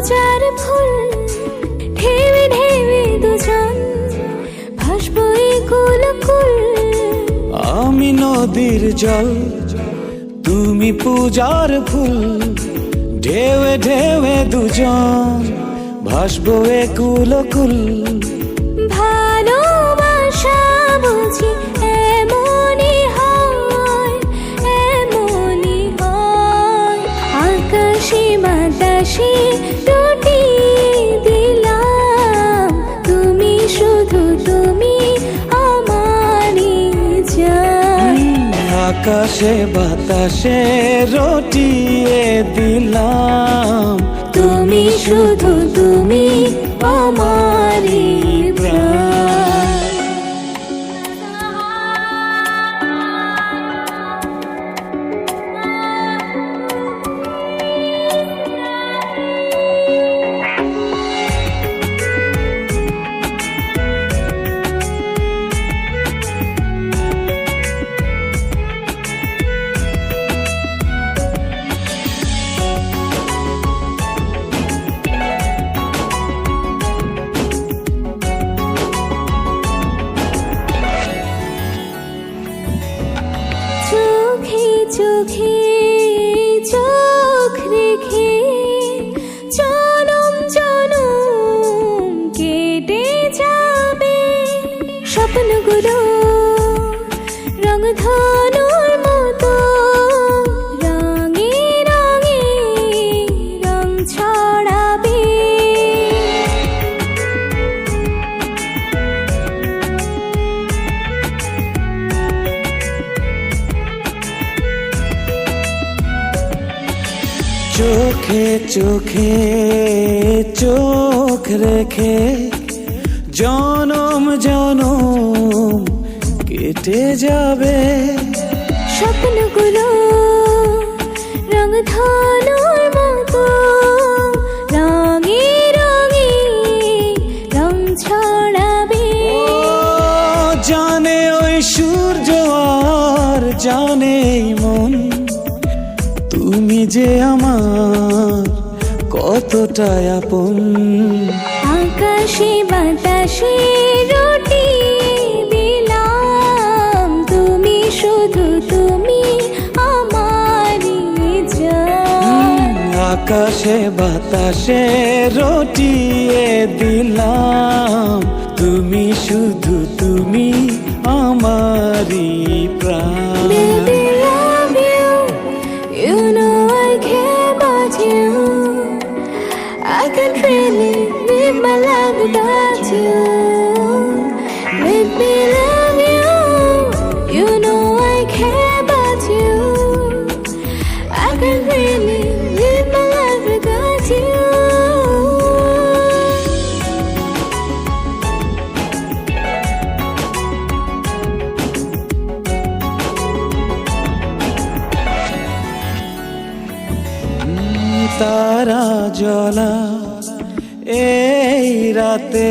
পূজার ফুল ঢেবে ঢেবে দুজন ভাসবো এই কুলকুল। আমি নদীর জল তুমি পূজার ফুল ঢেউে ঢেউে দুজন ভাসবো এ কুলকুল। ভালোবাসা বুঝি এমনই হয়, এমনই হয়। আকাশে বাতাসে রটিয়ে দিলাম তুমি শুধু তুমি আমারই জান। আকাশে বাতাসে রটিয়ে দিলাম তুমি শুধু তুমি আমারই প্রাণ। চোখে চোখে চোখ রেখে জনম জনম কেটে যাবে স্বপ্নগুলো রংধনুর মতো রঙে রঙে রং ছড়াবে। চোখে চোখে চোখ রেখে জনম জনম কেটে যাবে স্বপ্নগুলো রংধনুর মতো রঙে রঙে রং ছড়াবে। জানে ওই সূর্য আর জানে এই মন তুমি যে আমার কতটা আপন। আকাশে বাতাসে রটিয়ে দিলাম তুমি শুধু তুমি আমারই জান। আকাশে বাতাসে রটিয়ে দিলাম তুমি শুধু তুমি আমারই প্রাণ। Baby, love you. You know I care about you. I can't really live my life without you. Baby, love you. You know I care about you. I can't really live my life without you. তারা জ্বলা এই রাতে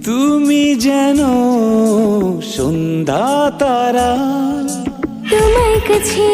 তুমি যেন সন্ধ্যা তারা। তোমার কাছে